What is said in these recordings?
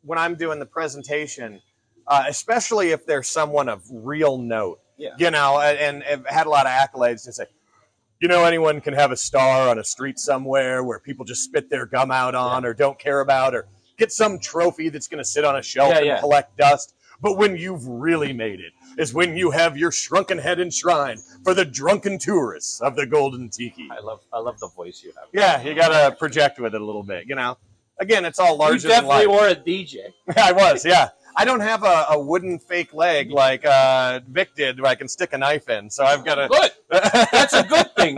when I'm doing the presentation, especially if there's someone of real note, you know, and have had a lot of accolades, to say, you know, anyone can have a star on a street somewhere where people just spit their gum out on or don't care about, or get some trophy that's going to sit on a shelf and collect dust. But when you've really made it is when you have your shrunken head enshrined for the drunken tourists of the Golden Tiki. I love the voice you have. Yeah, you got to project with it a little bit, you know. Again, it's all larger than life. You definitely were a DJ. I was, yeah. I don't have a wooden fake leg like Vic did where I can stick a knife in, so I've got a... Good. That's a good thing.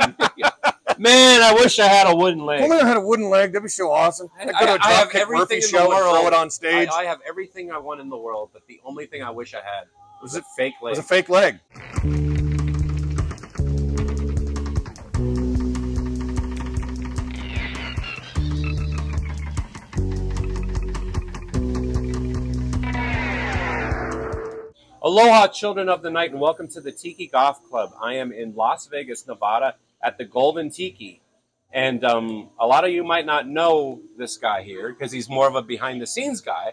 Man, I wish I had a wooden leg. If only I had a wooden leg, that'd be so awesome. I have everything in the world. Throw it on stage. I have everything I want in the world, but the only thing I wish I had was a fake leg. Was a fake leg. Aloha, children of the night, and welcome to the Tiki Goth Club. I am in Las Vegas, Nevada, at the Golden Tiki. And a lot of you might not know this guy here because he's more of a behind-the-scenes guy.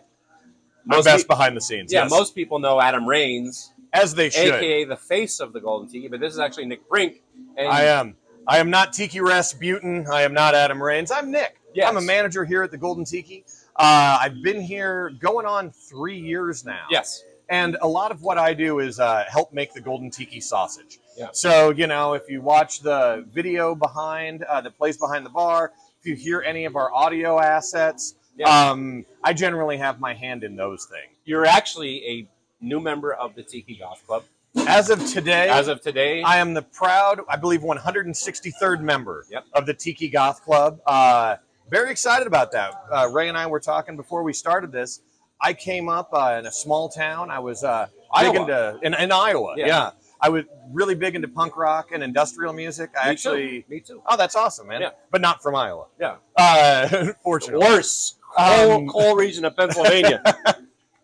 Most best behind the scenes. Yeah, yes. Most people know Adam Raines, as they should, aka the face of the Golden Tiki. But this is actually Nick Brink. And I am not Tiki Rasputin. I am not Adam Raines. I'm Nick. Yes. I'm a manager here at the Golden Tiki. I've been here going on 3 years now. Yes. And a lot of what I do is help make the Golden Tiki sausage. Yeah. So, you know, if you watch the video behind, that plays behind the bar, if you hear any of our audio assets, I generally have my hand in those things. You're actually a new member of the Tiki Goth Club. As of today, I am the proud, I believe, 163rd member of the Tiki Goth Club. Very excited about that. Ray and I were talking before we started this. I came up in a small town. I was big into in Iowa. Yeah. I was really big into punk rock and industrial music. Me too. Oh, that's awesome, man. Yeah. But not from Iowa. Yeah. Fortunately. Worse. Coal region of Pennsylvania.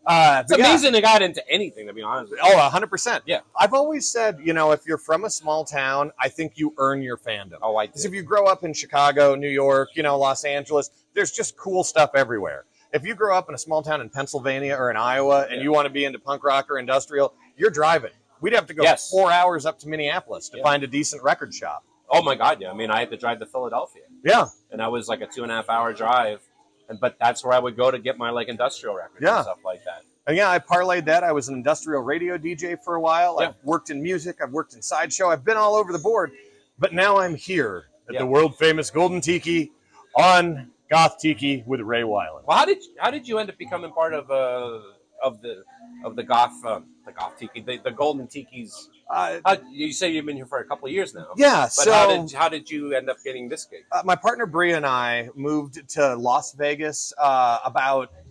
It's amazing they got into anything, to be honest with you. Oh, 100%. Yeah. I've always said, you know, if you're from a small town, I think you earn your fandom. Oh, I do. Because if you grow up in Chicago, New York, you know, Los Angeles, there's just cool stuff everywhere. If you grow up in a small town in Pennsylvania or in Iowa and you want to be into punk rock or industrial, you're driving. We'd have to go 4 hours up to Minneapolis to find a decent record shop. Oh, my God, yeah. I mean, I had to drive to Philadelphia. Yeah. And that was like a 2.5-hour drive. But that's where I would go to get my, like, industrial records and stuff like that. And yeah, I parlayed that. I was an industrial radio DJ for a while. I've worked in music. I've worked in sideshow. I've been all over the board. But now I'm here at the world-famous Golden Tiki on Goth Tiki with Ray Weiland. Well, how did you end up becoming part of the Goth Tiki, the Golden Tikis? You say you've been here for a couple of years now. Yeah. But how did you end up getting this gig? My partner Bria and I moved to Las Vegas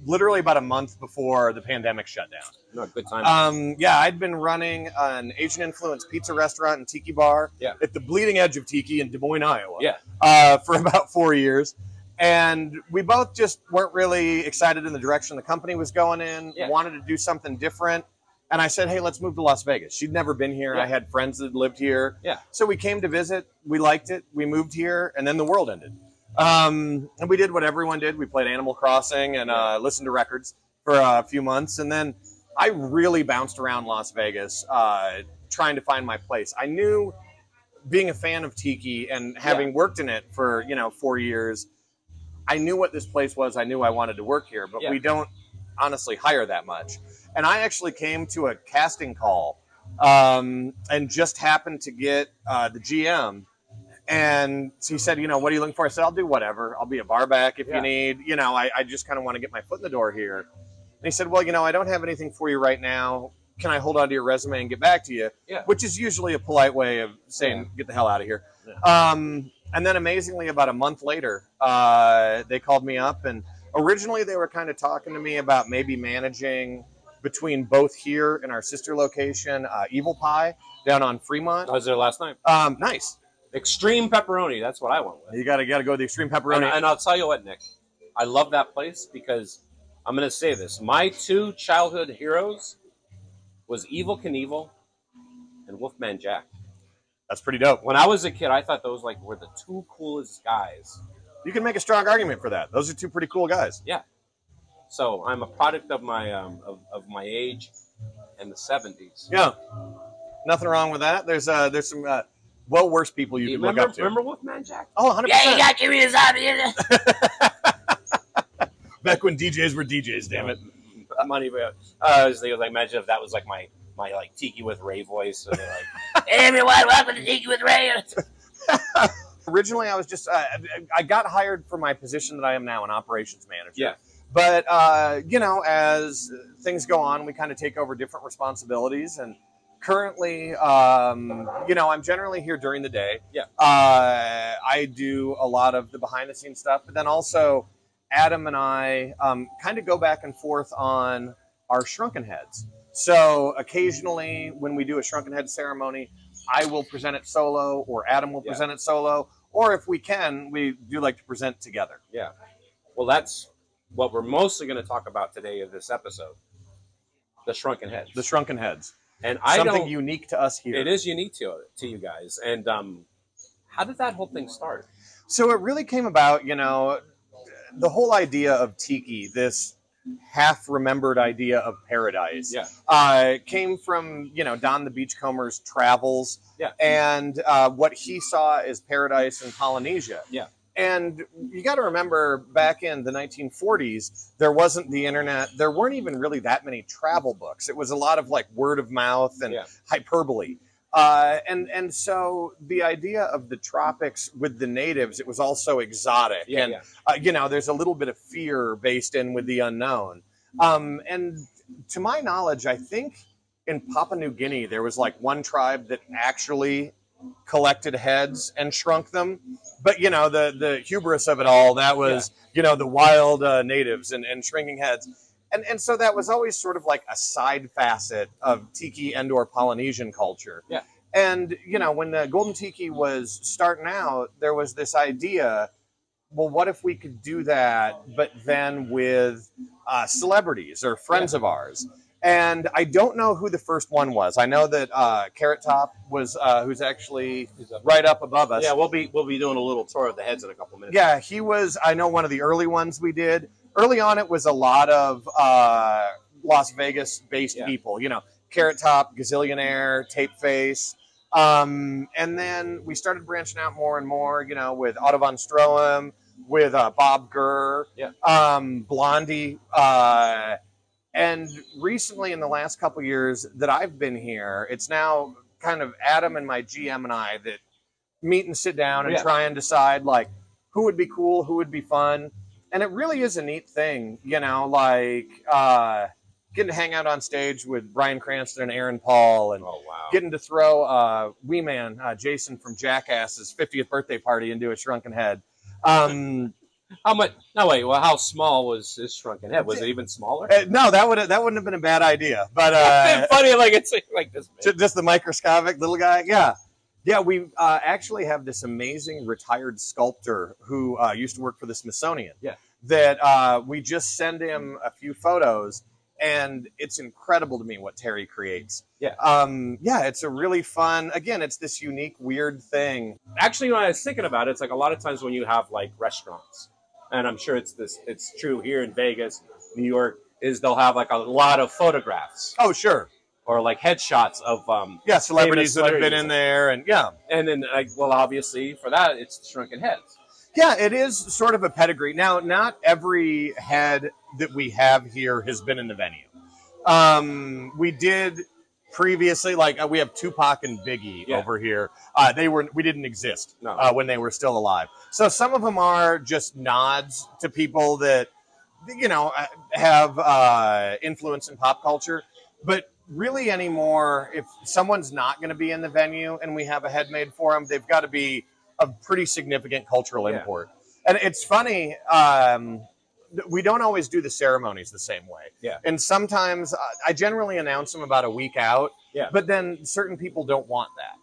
literally about a month before the pandemic shut down. No, good time. Yeah, I'd been running an Asian influenced pizza restaurant and tiki bar at the bleeding edge of tiki in Des Moines, Iowa. For about 4 years. And we both just weren't really excited in the direction the company was going in, wanted to do something different. And I said, hey, let's move to Las Vegas. She'd never been here. I had friends that lived here. So we came to visit. We liked it. We moved here. And then the world ended. And we did what everyone did. We played Animal Crossing and listened to records for a few months. And then I really bounced around Las Vegas trying to find my place. I knew, being a fan of tiki and having worked in it for, 4 years, I knew what this place was. I knew I wanted to work here, but we don't honestly hire that much. And I actually came to a casting call and just happened to get the GM. And he said, what are you looking for? I said, I'll do whatever. I'll be a bar back if you need. I just kind of want to get my foot in the door here. And he said, well, I don't have anything for you right now. Can I hold on to your resume and get back to you? Which is usually a polite way of saying, get the hell out of here. And then amazingly, about a month later, they called me up. And originally they were kind of talking to me about maybe managing between both here and our sister location, Evil Pie, down on Fremont. I was there last night. Nice. Extreme pepperoni. That's what I went with. You gotta go with the extreme pepperoni. And I'll tell you what, Nick. I love that place because I'm going to say this. My two childhood heroes was Evel Knievel and Wolfman Jack. That's pretty dope. When I was a kid, I thought those were the two coolest guys. You can make a strong argument for that. Those are two pretty cool guys. Yeah. So I'm a product of my my age and the 70s. Yeah, nothing wrong with that. There's some well worse people you can look up to. Remember Wolfman Jack? Oh, 100%. Yeah, you got to give me a zombie. Back when DJs were DJs, damn it. Money, I was thinking, like, imagine if that was like my like Tiki with Ray voice. So they're like, Hey everyone, welcome to Tiki with Ray. Originally, I was just I got hired for my position that I am now, an operations manager. Yeah. But you know, as things go on, we kind of take over different responsibilities. And currently, you know, I'm generally here during the day. Yeah. I do a lot of the behind the scenes stuff, but then also Adam and I kind of go back and forth on our Shrunken heads. So occasionally, when we do a Shrunken head ceremony, I will present it solo, or Adam will present it solo, or if we can, we do like to present together. Yeah. Well, that's what we're mostly going to talk about today in this episode: the Shrunken heads. The Shrunken heads. And something unique to us here. It is unique to you guys. And how did that whole thing start? So it really came about, you know, the whole idea of Tiki, this half-remembered idea of paradise, came from, you know, Don the Beachcomber's travels, and what he saw as paradise in Polynesia. Yeah. And you got to remember, back in the 1940s, there wasn't the internet. There weren't even really that many travel books. It was a lot of like word of mouth and hyperbole. And so the idea of the tropics with the natives, it was also exotic. You know, there's a little bit of fear based in with the unknown. And to my knowledge, I think in Papua New Guinea, there was like one tribe that actually collected heads and shrunk them. But, you know, the hubris of it all, that was, you know, the wild natives and shrinking heads. And so that was always sort of like a side facet of Tiki and or Polynesian culture. Yeah. And, you know, when the Golden Tiki was starting out, there was this idea, well, what if we could do that, but then with celebrities or friends of ours? And I don't know who the first one was. I know that Carrot Top was, who's actually right up above us. Yeah, we'll be doing a little tour of the heads in a couple minutes. Yeah, he was, I know, one of the early ones we did. Early on, it was a lot of Las Vegas-based people. You know, Carrot Top, Gazillionaire, Tape Face. And then we started branching out more and more, you know, with Otto von Stroheim, with Bob Gurr, Blondie. And recently, in the last couple years that I've been here, it's now kind of Adam and my GM and I that meet and sit down and try and decide, like, who would be cool, who would be fun. And it really is a neat thing, you know, like getting to hang out on stage with Bryan Cranston and Aaron Paul, and getting to throw Wee Man, Jason from Jackass's 50th birthday party into a Shrunken head. How much? No, wait. Well, how small was his Shrunken head? Was it even smaller? No, that wouldn't have been a bad idea. But it's funny, like it's like this. Just the microscopic little guy. Yeah, yeah. We actually have this amazing retired sculptor who used to work for the Smithsonian. Yeah. That we just send him a few photos, and it's incredible to me what Terry creates. Yeah. Yeah, it's a really fun. Again, it's this unique, weird thing. Actually, when I was thinking about it, it's like a lot of times when you have like restaurants, and I'm sure it's true here in Vegas, New York, is they'll have like a lot of photographs. Oh, sure. Or like headshots of celebrities that have been in there, and and then like, well, obviously for that it's Shrunken heads. Yeah, it is sort of a pedigree. Now, not every head that we have here has been in the venue. We did previously, like we have Tupac and Biggie over here. We didn't exist when they were still alive. So some of them are just nods to people that, you know, have influence in pop culture. But really anymore, if someone's not going to be in the venue and we have a head made for them, they've got to be a pretty significant cultural import. And it's funny, we don't always do the ceremonies the same way. Yeah. And sometimes I generally announce them about a week out, but then certain people don't want that.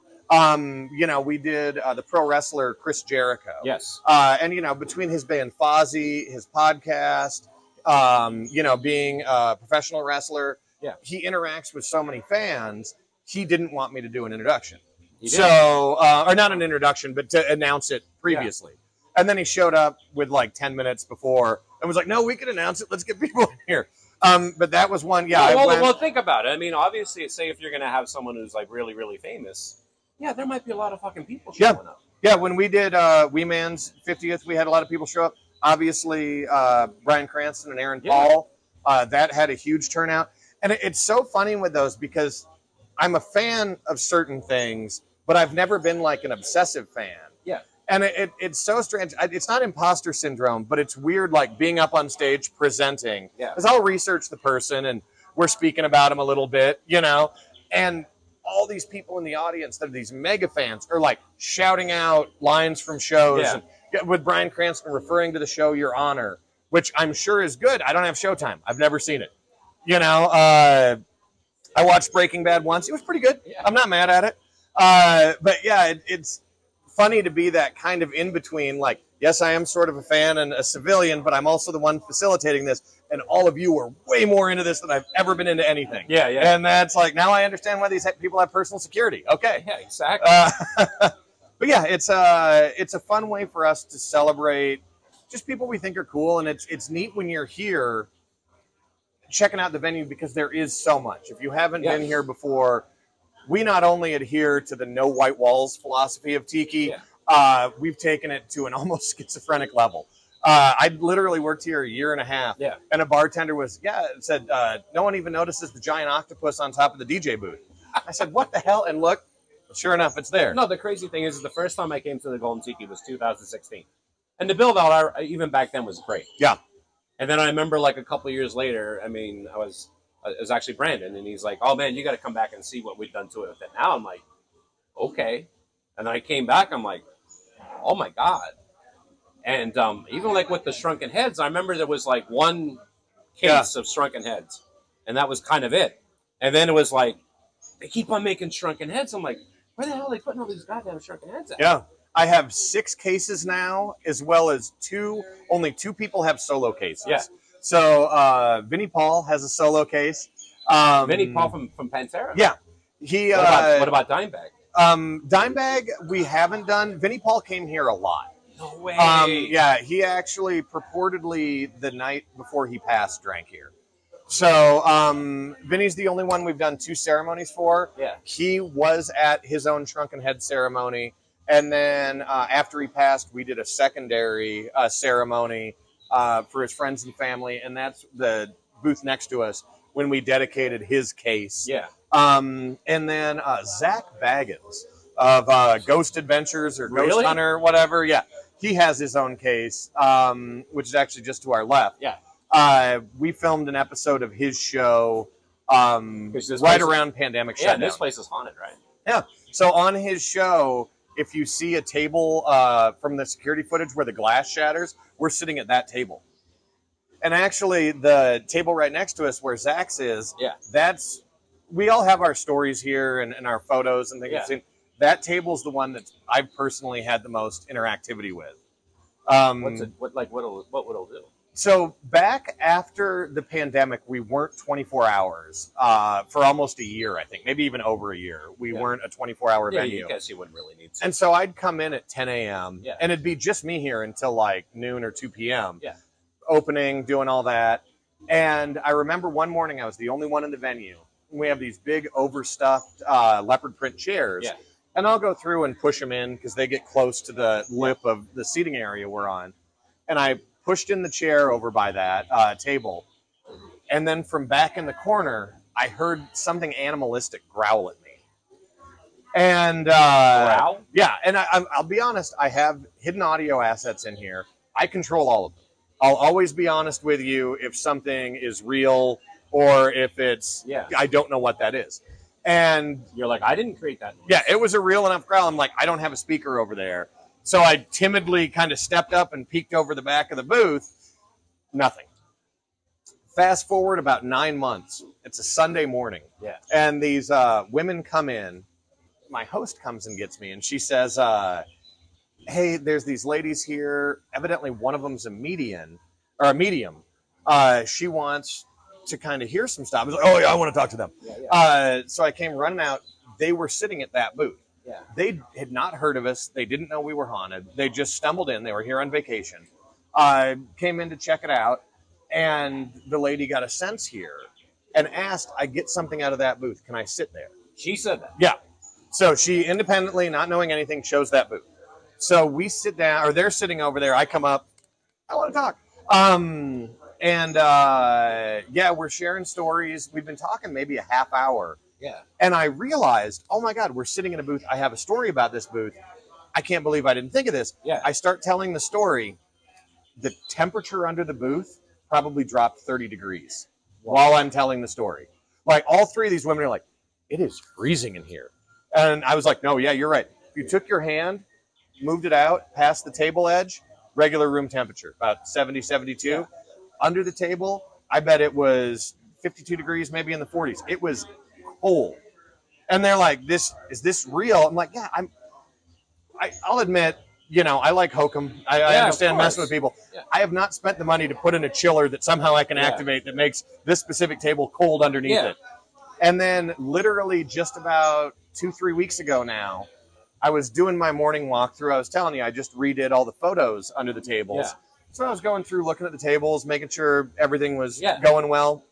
You know, we did the pro wrestler Chris Jericho. Yes. And, you know, between his band Fozzy, his podcast, you know, being a professional wrestler, he interacts with so many fans, he didn't want me to do an introduction. So, or not an introduction, but to announce it previously. And then he showed up with like 10 minutes before and was like, no, we can announce it. Let's get people in here. But that was one. Yeah. Well, think about it. I mean, obviously, say if you're going to have someone who's like really, really famous, yeah, there might be a lot of fucking people showing up. Yeah, when we did Wee Man's 50th, we had a lot of people show up. Obviously, Bryan Cranston and Aaron Paul, that had a huge turnout. And it's so funny with those because I'm a fan of certain things, but I've never been like an obsessive fan. Yeah. And it's so strange. It's not imposter syndrome, but it's weird, like being up on stage presenting. Yeah. Because I'll research the person and we're speaking about him a little bit, you know, and all these people in the audience that are these mega fans are like shouting out lines from shows. Yeah. And with Bryan Cranston referring to the show Your Honor, which I'm sure is good. I don't have Showtime. I've never seen it. You know, I watched Breaking Bad once. It was pretty good. Yeah. I'm not mad at it. But yeah, it's funny to be that kind of in between. Like, yes, I am sort of a fan and a civilian, but I'm also the one facilitating this. And all of you are way more into this than I've ever been into anything. Yeah, yeah. And that's like, now I understand why these people have personal security. Okay. Yeah, exactly. But yeah, it's a fun way for us to celebrate just people we think are cool. And it's neat when you're here checking out the venue because there is so much. If you haven't been here before, we not only adhere to the no white walls philosophy of Tiki, we've taken it to an almost schizophrenic level. I literally worked here a year and a half, and a bartender said, no one even notices the giant octopus on top of the DJ booth. I said, what the hell? And look, sure enough, it's there. No, the crazy thing is the first time I came to the Golden Tiki was 2016. And the build out, even back then, was great. Yeah. And then I remember like a couple of years later, I mean, it was actually Brandon, and he's like, oh man, you got to come back and see what we've done to it with it. Now I'm like, okay. And then I came back, I'm like, oh my God. And even like with the Shrunken Heads, I remember there was like one case of Shrunken Heads, and that was kind of it. And then it was like, they keep on making Shrunken Heads. I'm like, where the hell are they putting all these goddamn Shrunken Heads at? Yeah. I have 6 cases now, as well as only 2 people have solo cases. Yeah. So Vinnie Paul has a solo case. Vinnie Paul from Pantera? Yeah. What about Dimebag? Dimebag, we haven't done. Vinnie Paul came here a lot. No way. Yeah, he actually purportedly the night before he passed drank here. So Vinny's the only one we've done 2 ceremonies for. Yeah. He was at his own Shrunken Head ceremony. And then after he passed, we did a secondary ceremony for his friends and family. And that's the booth next to us when we dedicated his case. Yeah. And then Zach Baggins of Ghost Adventures or Ghost Hunter, whatever. Yeah. He has his own case, which is actually just to our left. Yeah. We filmed an episode of his show right around pandemic shutdown. Yeah, this place is haunted, right? Yeah. So on his show, if you see a table from the security footage where the glass shatters, we're sitting at that table. And actually, the table right next to us where Zach's is, we all have our stories here and our photos and things. Yeah. That table's the one that I've personally had the most interactivity with. What would it do? So back after the pandemic, we weren't 24 hours for almost a year, I think, maybe even over a year. We weren't a 24-hour venue. I guess you wouldn't really need to. And so I'd come in at 10 a.m. And it'd be just me here until like noon or 2 p.m. Yeah. Opening, doing all that. And I remember one morning I was the only one in the venue. We have these big overstuffed leopard print chairs. Yeah. And I'll go through and push them in because they get close to the lip of the seating area we're on. And I pushed in the chair over by that table. And then from back in the corner, I heard something animalistic growl at me. And growl? Yeah, and I'll be honest, I have hidden audio assets in here. I control all of them. I'll always be honest with you if something is real or if it's, I don't know what that is. And you're like, I didn't create that noise. Yeah, it was a real enough growl. I'm like, I don't have a speaker over there. So I timidly kind of stepped up and peeked over the back of the booth. Nothing. Fast forward about 9 months. It's a Sunday morning. Yeah. And these women come in. My host comes and gets me, and she says, hey, there's these ladies here. Evidently one of them's a medium. She wants to kind of hear some stuff. I was like, oh, yeah, I want to talk to them. So I came running out. They were sitting at that booth. They had not heard of us. They didn't know we were haunted. They just stumbled in. They were here on vacation. came in to check it out, and the lady got a sense here and asked, I get something out of that booth. Can I sit there? She said that. Yeah. So she independently, not knowing anything, chose that booth. So we sit down, or they're sitting over there. I come up. I want to talk. Yeah, we're sharing stories. We've been talking maybe a half hour. Yeah. And I realized, oh my God, we're sitting in a booth. I have a story about this booth. I can't believe I didn't think of this. Yeah. I start telling the story. The temperature under the booth probably dropped 30 degrees while I'm telling the story. Like, all three of these women are like, it is freezing in here. And I was like, no, yeah, you're right. If you took your hand, moved it out past the table edge, regular room temperature, about 70, 72. Yeah. Under the table, I bet it was 52 degrees, maybe in the 40s. It was cold. And they're like, is this real? I'm like, yeah, I'll admit, you know, I like hokum. I understand messing with people. Yeah. I have not spent the money to put in a chiller that somehow I can activate that makes this specific table cold underneath it. And then literally just about 2-3 weeks ago now, I was doing my morning walkthrough. I was telling you, I just redid all the photos under the tables. Yeah. So I was going through, looking at the tables, making sure everything was going well.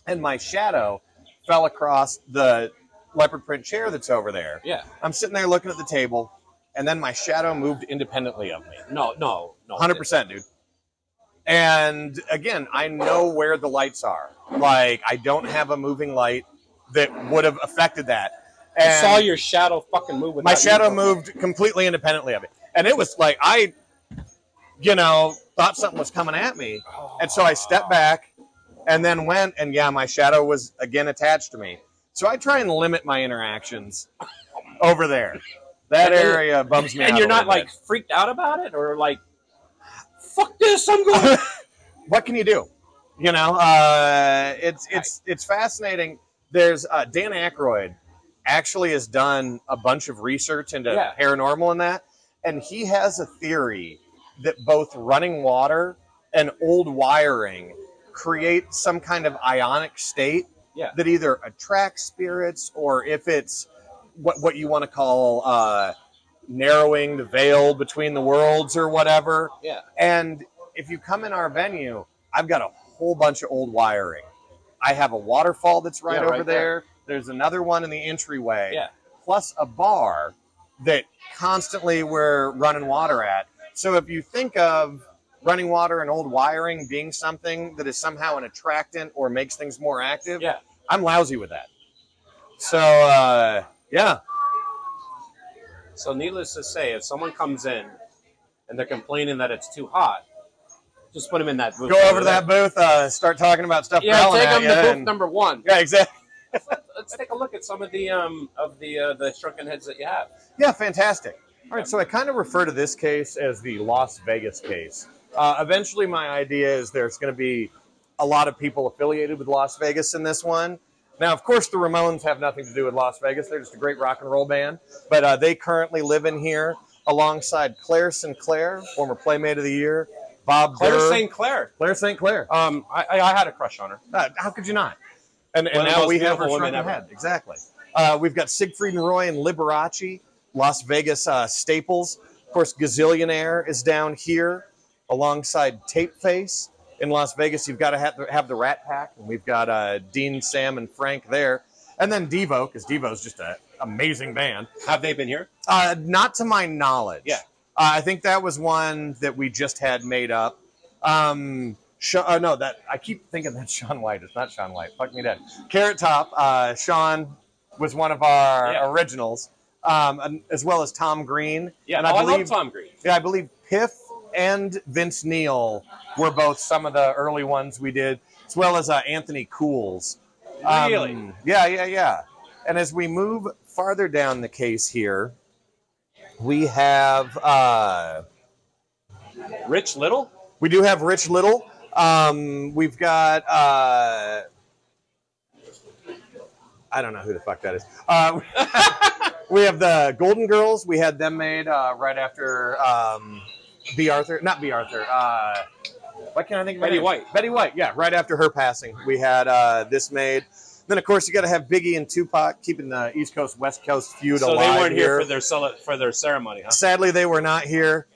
And my shadow fell across the leopard print chair that's over there. Yeah. I'm sitting there looking at the table, and then my shadow moved independently of me. No. 100%, dude. And again, I know where the lights are. Like, I don't have a moving light that would have affected that. And I saw your shadow fucking move. My shadow moved completely independently of it. And it was like, I, you know, thought something was coming at me. And so I stepped back and then went, and yeah, my shadow was again attached to me. So I try and limit my interactions over there. That area bums me out. And you're not like freaked out about it, or like, fuck this, I'm going. What can you do? You know, it's fascinating. There's Dan Aykroyd actually has done a bunch of research into paranormal and that, and he has a theory that both running water and old wiring create some kind of ionic state that either attracts spirits, or if it's what you want to call narrowing the veil between the worlds or whatever. Yeah. And if you come in our venue, I've got a whole bunch of old wiring. I have a waterfall that's right over there. There's another one in the entryway. Yeah. Plus a bar that constantly we're running water at. So if you think of running water and old wiring being something that is somehow an attractant or makes things more active, I'm lousy with that. So, yeah. So needless to say, if someone comes in and they're complaining that it's too hot, just put them in that booth. Go over to that booth, start talking about stuff. Yeah, take them to booth number 1. Yeah, exactly. Let's take a look at some of the shrunken heads that you have. Yeah, fantastic. All right, so I kind of refer to this case as the Las Vegas case. Eventually, my idea is there's going to be a lot of people affiliated with Las Vegas in this one. Now, of course, the Ramones have nothing to do with Las Vegas. They're just a great rock and roll band. But they currently live in here alongside Claire Sinclair, former Playmate of the Year. Bob Claire St. Clair. Claire St. Clair. I had a crush on her. How could you not? And now we have her shrunken head. Exactly. We've got Siegfried and Roy and Liberace, Las Vegas staples. Of course, Gazillionaire is down here alongside Tape Face. In Las Vegas, you've got to have the Rat Pack, and we've got Dean, Sam, and Frank there. And then Devo, because Devo's just an amazing band. Have they been here? Not to my knowledge. Yeah. I think that was one that we just had made up. I keep thinking that's Sean White. It's not Sean White. Fuck me dead. Carrot Top. Sean was one of our originals, as well as Tom Green. Yeah, and I love Tom Green. Yeah, I believe Piff and Vince Neil were both some of the early ones we did, as well as Anthony Cools. Really? Yeah. And as we move farther down the case here, we have Rich Little. We do have Rich Little. We've got I don't know who the fuck that is. We have the Golden Girls. We had them made right after B. Arthur. Not B. Arthur. Why can't I think of Betty White? Betty White. Yeah, right after her passing, we had this made. Then, of course, you got to have Biggie and Tupac keeping the East Coast West Coast feud alive. So they weren't here for their ceremony, huh? Sadly, they were not here.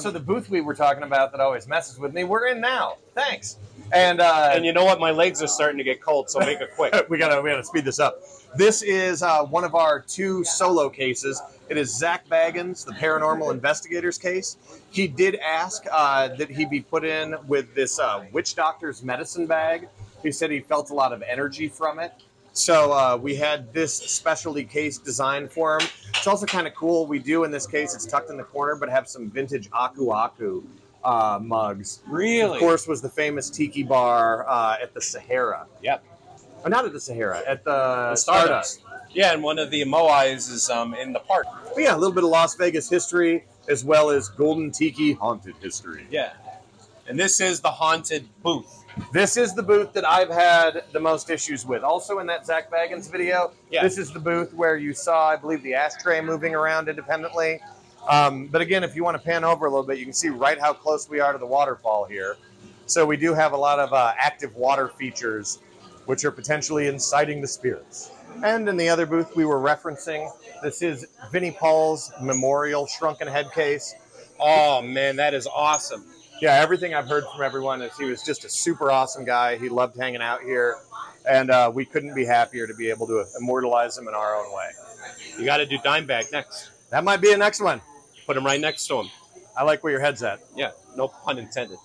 So the booth we were talking about that always messes with me, we're in now. Thanks. And you know what? My legs are starting to get cold, so make it quick. we gotta speed this up. This is one of our 2 solo cases. It is Zach Baggins, the paranormal investigators case. He did ask that he be put in with this witch doctor's medicine bag. He said he felt a lot of energy from it. So we had this specialty case designed for him. It's also kind of cool. We do, in this case, it's tucked in the corner, but have some vintage Aku Aku mugs. Really? Of course, was the famous tiki bar at the Sahara. Yep. Oh, not at the Sahara, at the Stardust. Yeah, and one of the Moais is in the park. But yeah, a little bit of Las Vegas history, as well as Golden Tiki haunted history. Yeah. And this is the haunted booth. This is the booth that I've had the most issues with. Also in that Zach Baggins video, this is the booth where you saw, I believe, the ashtray moving around independently. But again, if you want to pan over a little bit, you can see right how close we are to the waterfall here. So we do have a lot of active water features, which are potentially inciting the spirits. And in the other booth we were referencing, this is Vinnie Paul's memorial shrunken head case. Oh, man, that is awesome. Yeah, everything I've heard from everyone is he was just a super awesome guy. He loved hanging out here, and we couldn't be happier to be able to immortalize him in our own way. You got to do Dimebag next. That might be a next one. Put him right next to him. I like where your head's at. Yeah, no pun intended.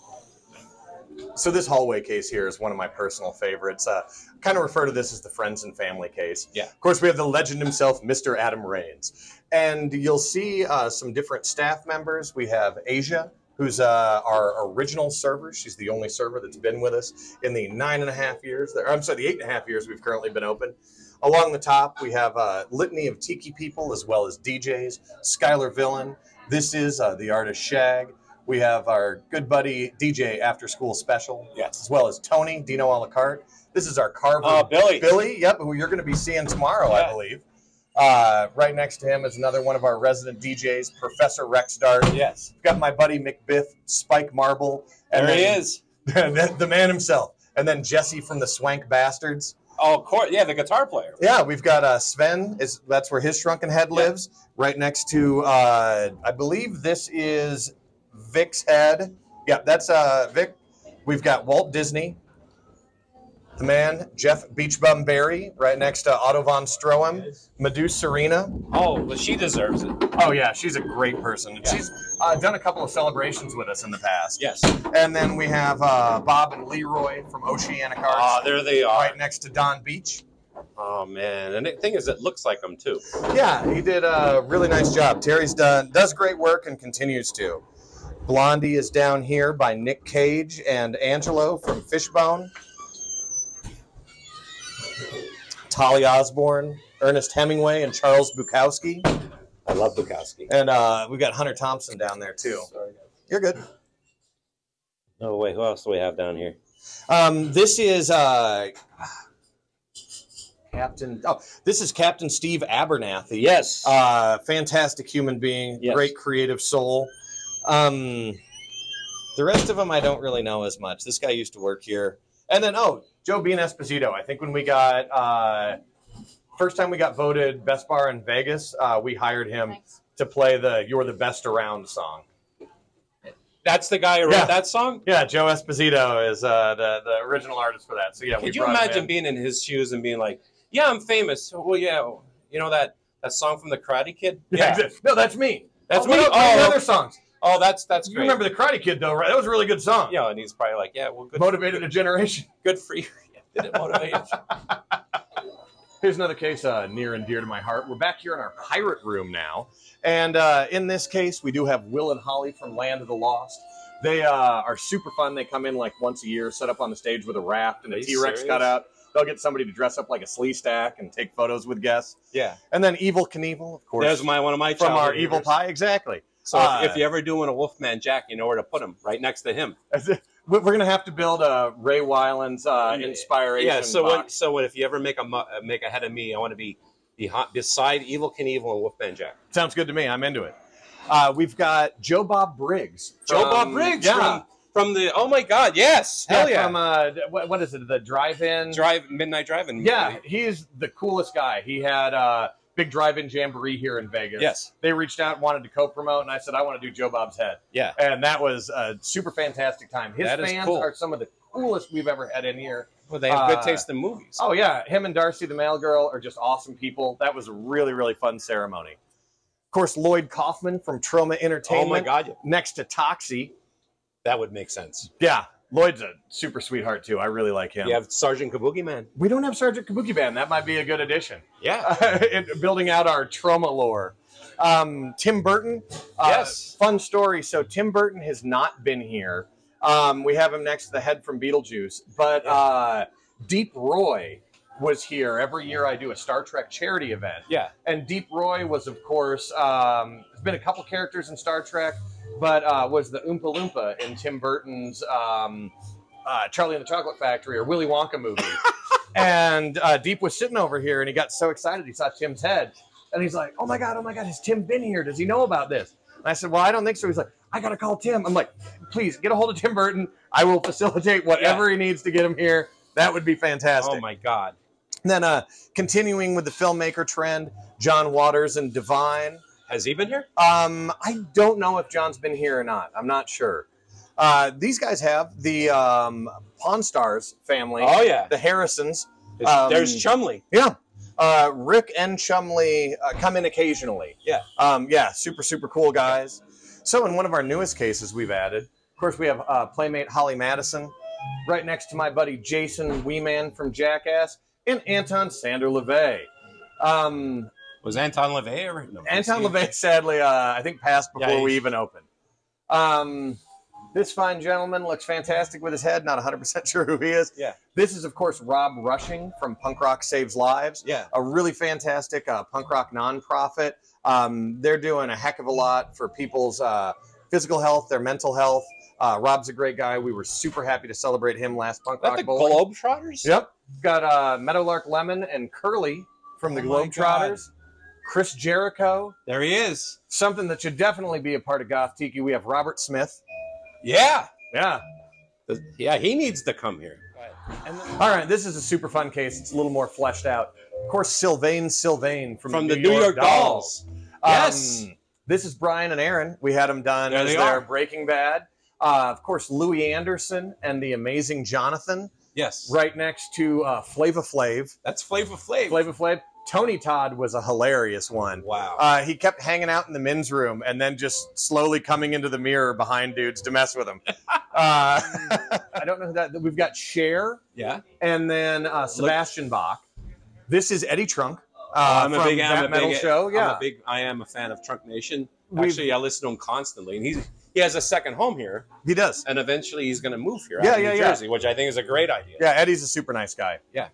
So this hallway case here is one of my personal favorites. Kind of refer to this as the friends and family case. Yeah. Of course, we have the legend himself, Mr. Adam Raines. And you'll see some different staff members. We have Asia, who's our original server. She's the only server that's been with us in the 9.5 years. The 8.5 years we've currently been open. Along the top, we have a litany of tiki people as well as DJs. Skylar Villain. This is the artist Shag. We have our good buddy DJ After School Special. Yes. As well as Tony, Dino a la carte. This is our carver. Billy. Billy, yep, who you're going to be seeing tomorrow, I believe. Right next to him is another one of our resident DJs, Professor Rex Dart. Yes. We've got my buddy McBiff, Spike Marble. And there he is. The man himself. And then Jesse from the Swank Bastards. Oh, of course. Yeah, the guitar player. Yeah, we've got Sven. That's where his shrunken head lives. Right next to, I believe this is Vic's head. Yeah, that's Vic. We've got Walt Disney. The man, Jeff Beachbum Berry, right next to Otto von Stroheim. Medusa Serena. Oh, well, she deserves it. Oh, yeah, she's a great person. Yeah. She's done a couple of celebrations with us in the past. Yes. And then we have Bob and Leroy from Oceanic Arts. Oh, there they are. Right next to Don Beach. Oh, man. And the thing is, it looks like them, too. Yeah, he did a really nice job. Terry's does great work and continues to. Blondie is down here by Nick Cage and Angelo from Fishbone. Tolly Osborne, Ernest Hemingway, and Charles Bukowski. I love Bukowski. And we got Hunter Thompson down there, too. Sorry, you're good. Oh, wait. Who else do we have down here? This is Captain Steve Abernathy. Yes. Fantastic human being. Yes. Great creative soul. The rest of them I don't really know as much. This guy used to work here. And then, Joe Bean Esposito. I think when we got, first time we got voted Best Bar in Vegas, we hired him to play the You're the Best Around song. That's the guy who wrote that song? Yeah, Joe Esposito is the original artist for that. So yeah, could you imagine being in his shoes and being like, yeah, I'm famous. Well, yeah, you know that song from the Karate Kid? Yeah. No, that's me. That's me. Other songs. Oh, that's great. You remember the Karate Kid, though, right? That was a really good song. Yeah, and he's probably like, yeah, well, good. Motivated a generation. Good for you. Did it motivate? Here's another case near and dear to my heart. We're back here in our pirate room now. And in this case, we do have Will and Holly from Land of the Lost. They are super fun. They come in like once a year, set up on the stage with a raft and a T-Rex cutout. They'll get somebody to dress up like a slee stack and take photos with guests. Yeah. And then Evil Knievel, of course. There's one of my from our Evil Pie, exactly. So if you're ever doing a Wolfman Jack, you know where to put him, right next to him. We're going to have to build a Ray Wyland's inspiration. Yeah, so if you ever make a head of me, I want to be beside Evil Knievel and Wolfman Jack. Sounds good to me. I'm into it. We've got Joe Bob Briggs. Yeah. From the, oh my God, yes. Hell yeah. From, what is it, the Drive-In? Midnight Drive-In. Yeah, he's the coolest guy. He had big drive-in jamboree here in Vegas. Yes. They reached out and wanted to co-promote, and I said, I want to do Joe Bob's Head. Yeah. And that was a super fantastic time. His fans cool. are some of the coolest we've ever had in here. Well, they have good taste in movies. Oh, yeah. Him and Darcy, the mail girl, are just awesome people. That was a really, really fun ceremony. Of course, Lloyd Kaufman from Troma Entertainment. Oh, my God. Yeah. Next to Toxie. That would make sense. Yeah. Lloyd's a super sweetheart, too. I really like him. You have Sergeant Kabuki Man. We don't have Sergeant Kabuki Band. That might be a good addition. Yeah. Building out our Troma lore. Tim Burton. Yes. Fun story. So Tim Burton has not been here. We have him next to the head from Beetlejuice. But Deep Roy was here. Every year I do a Star Trek charity event. Yeah. And Deep Roy was, of course, there's been a couple characters in Star Trek, but was the Oompa Loompa in Tim Burton's Charlie and the Chocolate Factory or Willy Wonka movie. And Deep was sitting over here, and he got so excited he saw Tim's head. And he's like, oh my God, has Tim been here? Does he know about this? And I said, well, I don't think so. He's like, I got to call Tim. I'm like, please, get a hold of Tim Burton. I will facilitate whatever he needs to get him here. That would be fantastic. Oh, my God. And then continuing with the filmmaker trend, John Waters and Divine. Has he been here? I don't know if John's been here or not. I'm not sure. These guys have the Pawn Stars family. Oh, yeah. The Harrisons. There's Chumley. Yeah. Rick and Chumley come in occasionally. Yeah. Yeah, super, super cool guys. So in one of our newest cases we've added, of course, we have Playmate Holly Madison, right next to my buddy Jason Weeman from Jackass, and Anton Sander LeVay. Was Anton LeVay or no? Anton LeVay, sadly, I think passed before we even opened. This fine gentleman looks fantastic with his head. Not 100% sure who he is. Yeah. This is, of course, Rob Rushing from Punk Rock Saves Lives. Yeah. A really fantastic punk rock nonprofit. They're doing a heck of a lot for people's physical health, their mental health. Rob's a great guy. We were super happy to celebrate him last Punk Rock Bowling. The Globetrotters? Yep. Got Meadowlark Lemon and Curly from the Globetrotters. Chris Jericho. There he is. Something that should definitely be a part of Goth Tiki. We have Robert Smith. Yeah. Yeah. Yeah, he needs to come here. All right, this is a super fun case. It's a little more fleshed out. Of course, Sylvain from the New York Dolls. Yes. This is Brian and Aaron. We had them done as their Breaking Bad. Of course, Louis Anderson and the amazing Jonathan. Yes. Right next to Flava Flav. That's Flava Flav. Flava Flav. Tony Todd was a hilarious one. Wow. He kept hanging out in the men's room and then just slowly coming into the mirror behind dudes to mess with them. I don't know who that. We've got Cher. Yeah. And then Sebastian Bach. This is Eddie Trunk. I'm a big Metal Show. Yeah. I am a fan of Trunk Nation. Actually, I listen to him constantly, and he has a second home here. He does. And eventually he's going to move here out of New Jersey, which I think is a great idea. Yeah, Eddie's a super nice guy. Yeah.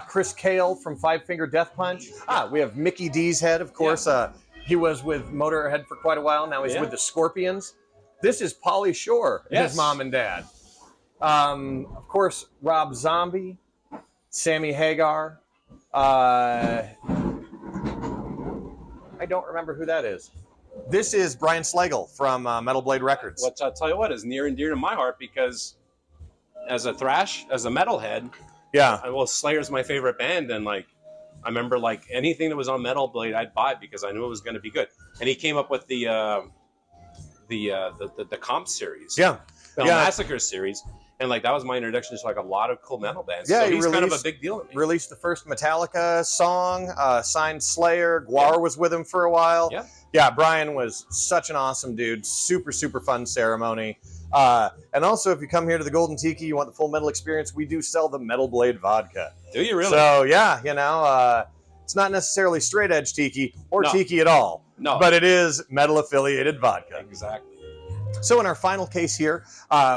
Chris Kale from Five Finger Death Punch. We have Mickey D's Head, of course. Yeah. He was with Motorhead for quite a while. Now he's with the Scorpions. This is Pauly Shore, his mom and dad. Of course, Rob Zombie, Sammy Hagar. I don't remember who that is. This is Brian Slagle from Metal Blade Records. Which I'll tell you what is near and dear to my heart because as a metalhead, Slayer's my favorite band, and I remember anything that was on Metal Blade I'd buy because I knew it was going to be good. And he came up with the Comp series, Massacre series, and that was my introduction to a lot of cool metal bands. Yeah, so he's kind of a big deal to me. Released the first Metallica song, signed Slayer. Guar was with him for a while. Yeah. Yeah, Brian was such an awesome dude. Super, super fun ceremony. And also, if you come here to the Golden Tiki, you want the full metal experience, we do sell the Metal Blade vodka. Do you really? So, yeah, it's not necessarily straight edge Tiki or Tiki at all. No. But it is metal affiliated vodka. Exactly. So in our final case here,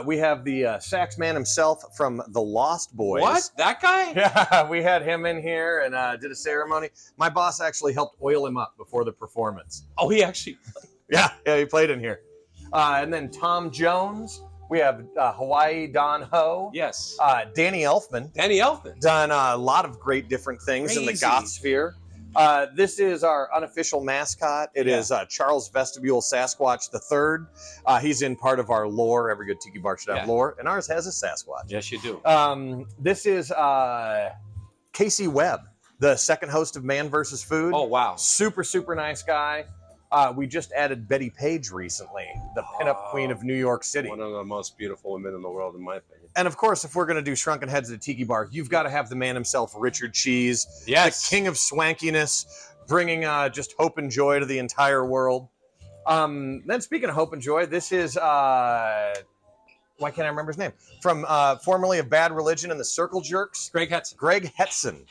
we have the sax man himself from the Lost Boys. What? That guy? Yeah, we had him in here and did a ceremony. My boss actually helped oil him up before the performance. Oh, he actually... Yeah, he played in here. And then Tom Jones. We have Hawaii Don Ho. Yes. Danny Elfman. Done a lot of great different things in the goth sphere. This is our unofficial mascot. It is Charles Vestibule Sasquatch III. He's in part of our lore. Every good tiki bar should have lore, and ours has a Sasquatch. Yes, you do. This is Casey Webb, the second host of Man vs. Food. Oh, wow. Super, super nice guy. We just added Betty Page recently, the pinup queen of New York City. One of the most beautiful women in the world, in my opinion. And of course, if we're going to do Shrunken Heads at a Tiki Bar, you've got to have the man himself, Richard Cheese. Yes. The king of swankiness, bringing just hope and joy to the entire world. Then speaking of hope and joy, this is, why can't I remember his name? From formerly of Bad Religion and the Circle Jerks. Greg Hetson. Greg Hetson.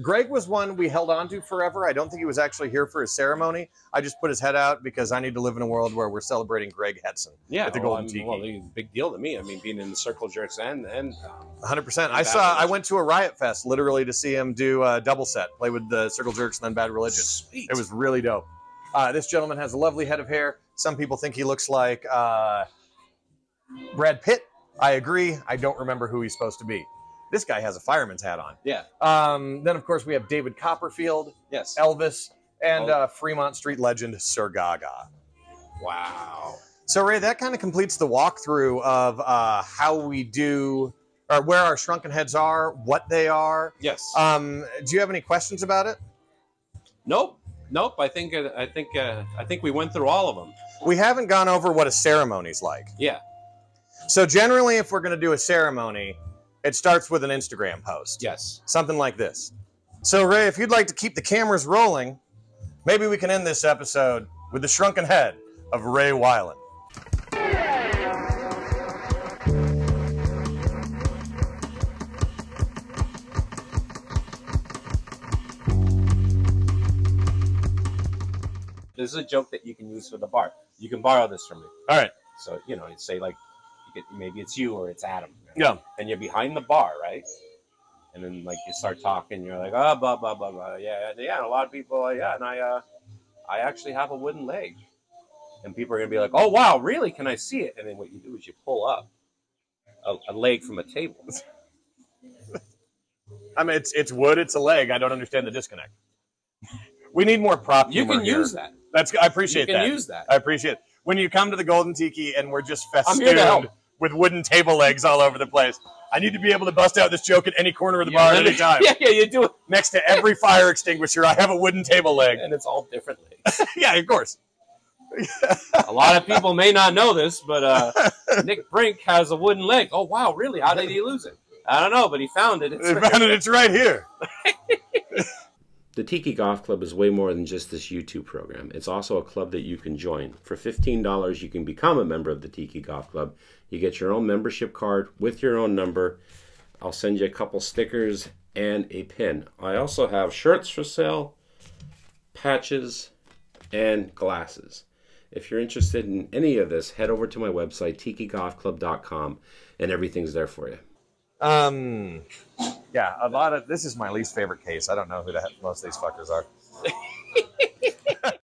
Greg was one we held on to forever. I don't think he was actually here for his ceremony. I just put his head out because I need to live in a world where we're celebrating Greg Hetson at the Golden Tiki. Well, it's a big deal to me. I mean, being in the Circle Jerks and 100%. I went to a Riot Fest literally to see him do a double set, play with the Circle Jerks and then Bad Religion. Sweet. It was really dope. This gentleman has a lovely head of hair. Some people think he looks like Brad Pitt. I agree. I don't remember who he's supposed to be. This guy has a fireman's hat on. Yeah. Then, of course, we have David Copperfield, yes, Elvis, and Fremont Street legend Sir Gaga. Wow. So, Ray, that kind of completes the walkthrough of how we do, or where our Shrunken Heads are, what they are. Yes. Do you have any questions about it? Nope. I think we went through all of them. We haven't gone over what a ceremony's like. Yeah. So, generally, if we're going to do a ceremony, it starts with an Instagram post. Yes. Something like this. So, Ray, if you'd like to keep the cameras rolling, maybe we can end this episode with the Shrunken Head of Ray Weiland. This is a joke that you can use for the bar. You can borrow this from me. All right. So, you know, say like, maybe it's you or it's Adam. Right? Yeah. And you're behind the bar, right? And then like you start talking, you're like, oh, blah, blah, blah, blah. Yeah. And a lot of people, yeah. And I actually have a wooden leg. And people are going to be like, oh, wow, really? Can I see it? And then what you do is you pull up a leg from a table. I mean, it's wood, it's a leg. I don't understand the disconnect. We need more prop humor You can here. use that. I appreciate that. You can use that. I appreciate it. When you come to the Golden Tiki and we're just I'm here to help. festooned with wooden table legs all over the place, I need to be able to bust out this joke at any corner of the bar at any time. Yeah, you do it. Next to every fire extinguisher, I have a wooden table leg. And it's all different legs. Yeah, of course. A lot of people may not know this, but Nick Brink has a wooden leg. Oh, wow, really? How did he lose it? I don't know, but he found it. It's right here. The Tiki Goth Club is way more than just this YouTube program. It's also a club that you can join. For $15, you can become a member of the Tiki Goth Club. You get your own membership card with your own number. I'll send you a couple stickers and a pin. I also have shirts for sale, patches, and glasses. If you're interested in any of this, head over to my website, tikigothclub.com, and everything's there for you. Yeah, this is my least favorite case. I don't know who the heck most of these fuckers are.